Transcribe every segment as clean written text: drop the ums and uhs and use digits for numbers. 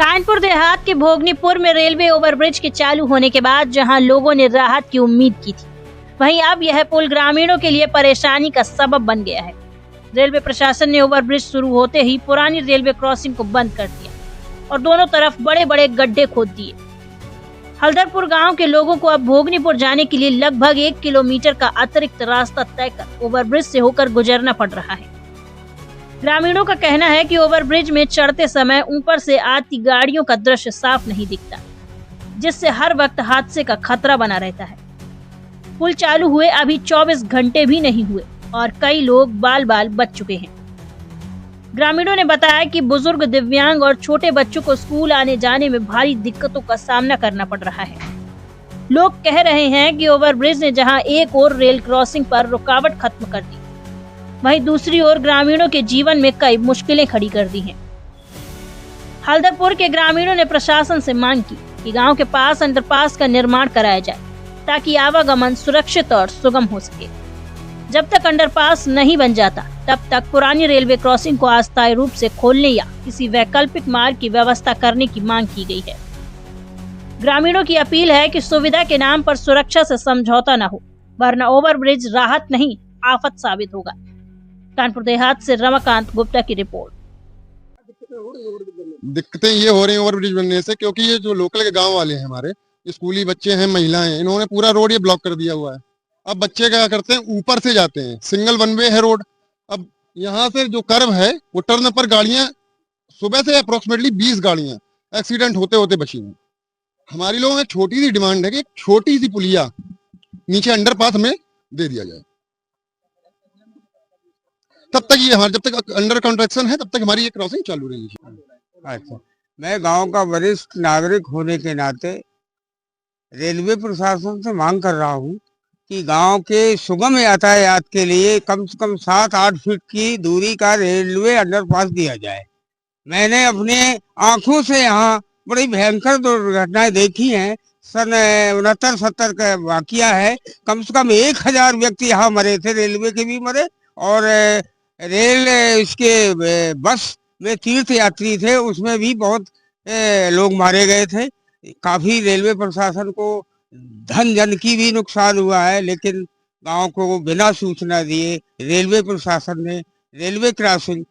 कानपुर देहात के भोगनीपुर में railway overbridge के चालू होने के बाद जहां लोगों ने राहत की उम्मीद की थी, वहीं अब यह पुल ग्रामीणों के लिए परेशानी का सबब बन गया है। रेलवे प्रशासन ने ओवरब्रिज शुरू होते ही पुरानी रेलवे क्रॉसिंग को बंद कर दिया और दोनों तरफ बड़े बड़े गड्ढे खोद दिए। हल्दरपुर गांव के लोगों को अब भोगनीपुर जाने के लिए लगभग 1 किलोमीटर का अतिरिक्त रास्ता तय कर ओवरब्रिज से होकर गुजरना पड़ रहा है। ग्रामीणों का कहना है कि ओवरब्रिज में चढ़ते समय ऊपर से आती गाड़ियों का दृश्य साफ नहीं दिखता, जिससे हर वक्त हादसे का खतरा बना रहता है। पुल चालू हुए अभी 24 घंटे भी नहीं हुए और कई लोग बाल बाल बच चुके हैं। ग्रामीणों ने बताया कि बुजुर्ग, दिव्यांग और छोटे बच्चों को स्कूल आने जाने में भारी दिक्कतों का सामना करना पड़ रहा है। लोग कह रहे हैं कि ओवरब्रिज ने जहां एक और रेल क्रॉसिंग पर रुकावट खत्म कर दी, वहीं दूसरी ओर ग्रामीणों के जीवन में कई मुश्किलें खड़ी कर दी हैं। हल्दरपुर के ग्रामीणों ने प्रशासन से मांग की कि गांव के पास अंडरपास का निर्माण कराया जाए ताकि आवागमन सुरक्षित और सुगम हो सके। जब तक अंडरपास नहीं बन जाता तब तक पुरानी रेलवे क्रॉसिंग को अस्थायी रूप से खोलने या किसी वैकल्पिक मार्ग की व्यवस्था करने की मांग की गई है। ग्रामीणों की अपील है कि सुविधा के नाम पर सुरक्षा से समझौता न हो, वरना ओवरब्रिज राहत नहीं आफत साबित होगा। कानपुर देहात से रमाकांत गुप्ता की रिपोर्ट। दिक्कतें ये हो रही हैं ओवरब्रिज बनने से, क्योंकि ये जो लोकल के गांव वाले हैं, हमारे स्कूली बच्चे हैं, महिलाएं हैं, इन्होंने पूरा रोड ये ब्लॉक कर दिया हुआ है। अब बच्चे क्या करते हैं, ऊपर से जाते हैं, सिंगल वन वे है रोड। अब यहाँ से जो कर्व है वो टर्न पर गाड़ियां सुबह से अप्रोक्सीमेटली 20 गाड़ियां एक्सीडेंट होते होते बची हुई। हमारी लोगों में छोटी सी डिमांड है कि छोटी सी पुलिया नीचे अंडरपास में दे दिया जाए। तब तक ये हमारे, जब तक अंडर कंस्ट्रक्शन है तब तक हमारी ये क्रॉसिंग चालू रहेगी। अच्छा, मैं गांव का वरिष्ठ नागरिक होने के नाते रेलवे प्रशासन से मांग कर रहा हूं कि गांव के सुगम यातायात के लिए कम से कम 7-8 फीट की दूरी का रेलवे अंडरपास दिया जाए। मैंने अपने आंखों से यहाँ बड़ी भयंकर दुर्घटनाएं देखी हैं। सन 69-70 का वाकया है। कम से कम 1000 व्यक्ति यहाँ मरे थे, रेलवे के भी मरे और रेल इसके बस में तीर्थ यात्री थे, उसमें भी बहुत लोग मारे गए थे। काफी रेलवे प्रशासन को धन जन की भी नुकसान हुआ है, लेकिन गांव को बिना सूचना दिए रेलवे प्रशासन ने रेलवे क्रॉसिंग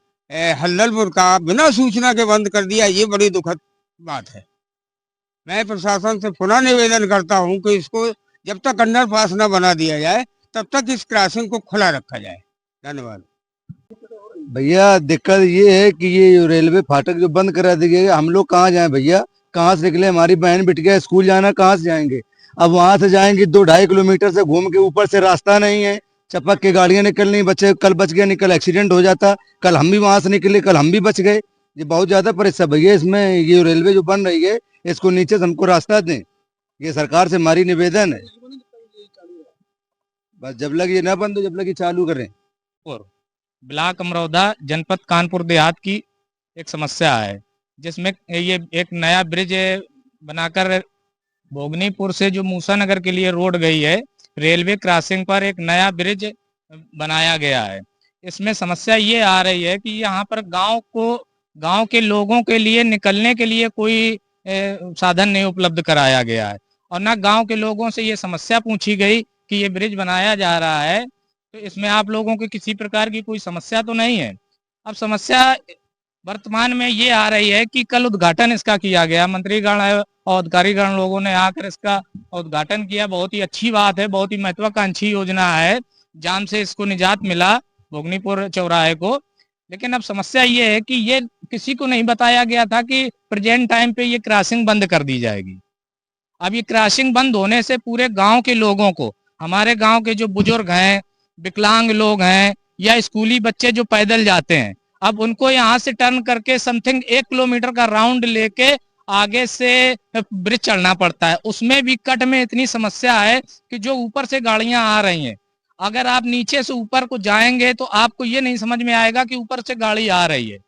हल्दरपुर का बिना सूचना के बंद कर दिया। ये बड़ी दुखद बात है। मैं प्रशासन से पुनः निवेदन करता हूं कि इसको जब तक अंडरपास न बना दिया जाए तब तक इस क्रॉसिंग को खुला रखा जाए। धन्यवाद। भैया दिक्कत ये है कि ये रेलवे फाटक जो बंद करा दिए, हम लोग कहाँ जाएं भैया, कहाँ से निकले? हमारी बहन बिटिया स्कूल जाना, कहाँ से जाएंगे? अब वहां से जाएंगे 2-2.5 किलोमीटर से घूम के, ऊपर से रास्ता नहीं है, चपक के गाड़ियां निकल नहीं, बच्चे कल बच गए, निकल एक्सीडेंट हो जाता, कल हम भी वहां से निकले, कल हम भी बच गए। ये बहुत ज्यादा परेशान भैया। इसमें ये रेलवे जो बन रही है इसको नीचे से हमको रास्ता दें, ये सरकार से हमारी निवेदन है। बस जब लग ये ना बंद हो, जब लग ये चालू करें। ब्लॉक अमरौदा, जनपद कानपुर देहात की एक समस्या है, जिसमें ये एक नया ब्रिज बनाकर भोगनीपुर से जो मूसा नगर के लिए रोड गई है, रेलवे क्रॉसिंग पर एक नया ब्रिज बनाया गया है। इसमें समस्या ये आ रही है कि यहाँ पर गांव के लोगों के लिए निकलने के लिए कोई साधन नहीं उपलब्ध कराया गया है, और ना गांव के लोगों से ये समस्या पूछी गई कि ये ब्रिज बनाया जा रहा है तो इसमें आप लोगों की किसी प्रकार की कोई समस्या तो नहीं है। अब समस्या वर्तमान में ये आ रही है कि कल उद्घाटन इसका किया गया, मंत्रीगण और अधिकारीगण लोगों ने आकर इसका उद्घाटन किया। बहुत ही अच्छी बात है, बहुत ही महत्वाकांक्षी योजना है, जाम से इसको निजात मिला भोगनीपुर चौराहे को। लेकिन अब समस्या ये है कि ये किसी को नहीं बताया गया था कि प्रेजेंट टाइम पे ये क्रॉसिंग बंद कर दी जाएगी। अब ये क्रॉसिंग बंद होने से पूरे गांव के लोगों को, हमारे गांव के जो बुजुर्ग हैं, विकलांग लोग हैं या स्कूली बच्चे जो पैदल जाते हैं, अब उनको यहाँ से टर्न करके समथिंग 1 किलोमीटर का राउंड लेके आगे से ब्रिज चढ़ना पड़ता है। उसमें भी कट में इतनी समस्या है कि जो ऊपर से गाड़ियां आ रही हैं, अगर आप नीचे से ऊपर को जाएंगे तो आपको ये नहीं समझ में आएगा कि ऊपर से गाड़ी आ रही है।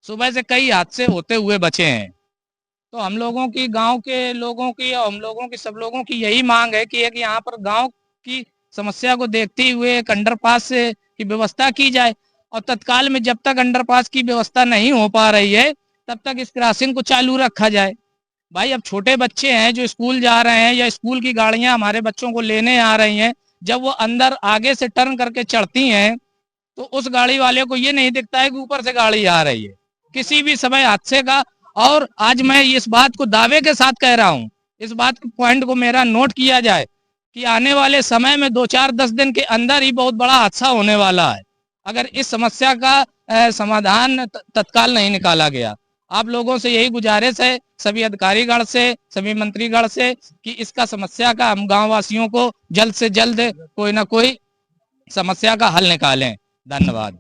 सुबह से कई हादसे होते हुए बचे हैं। तो हम लोगों की, गांव के लोगों की और हम लोगों की, सब लोगों की यही मांग है कि एक यहाँ पर गांव की समस्या को देखते हुए एक अंडरपास की व्यवस्था की जाए, और तत्काल में जब तक अंडरपास की व्यवस्था नहीं हो पा रही है तब तक इस क्रॉसिंग को चालू रखा जाए। भाई अब छोटे बच्चे हैं जो स्कूल जा रहे हैं या स्कूल की गाड़ियां हमारे बच्चों को लेने आ रही हैं, जब वो अंदर आगे से टर्न करके चढ़ती हैं तो उस गाड़ी वाले को ये नहीं दिखता है कि ऊपर से गाड़ी आ रही है, किसी भी समय हादसे का। और आज मैं इस बात को दावे के साथ कह रहा हूँ, इस बात के पॉइंट को मेरा नोट किया जाए कि आने वाले समय में 2-4-10 दिन के अंदर ही बहुत बड़ा हादसा होने वाला है अगर इस समस्या का समाधान तत्काल नहीं निकाला गया। आप लोगों से यही गुजारिश है, सभी अधिकारीगण से, सभी मंत्रीगण से, कि इसका समस्या का हम गांव वासियों को जल्द से जल्द कोई ना कोई समस्या का हल निकालें। धन्यवाद।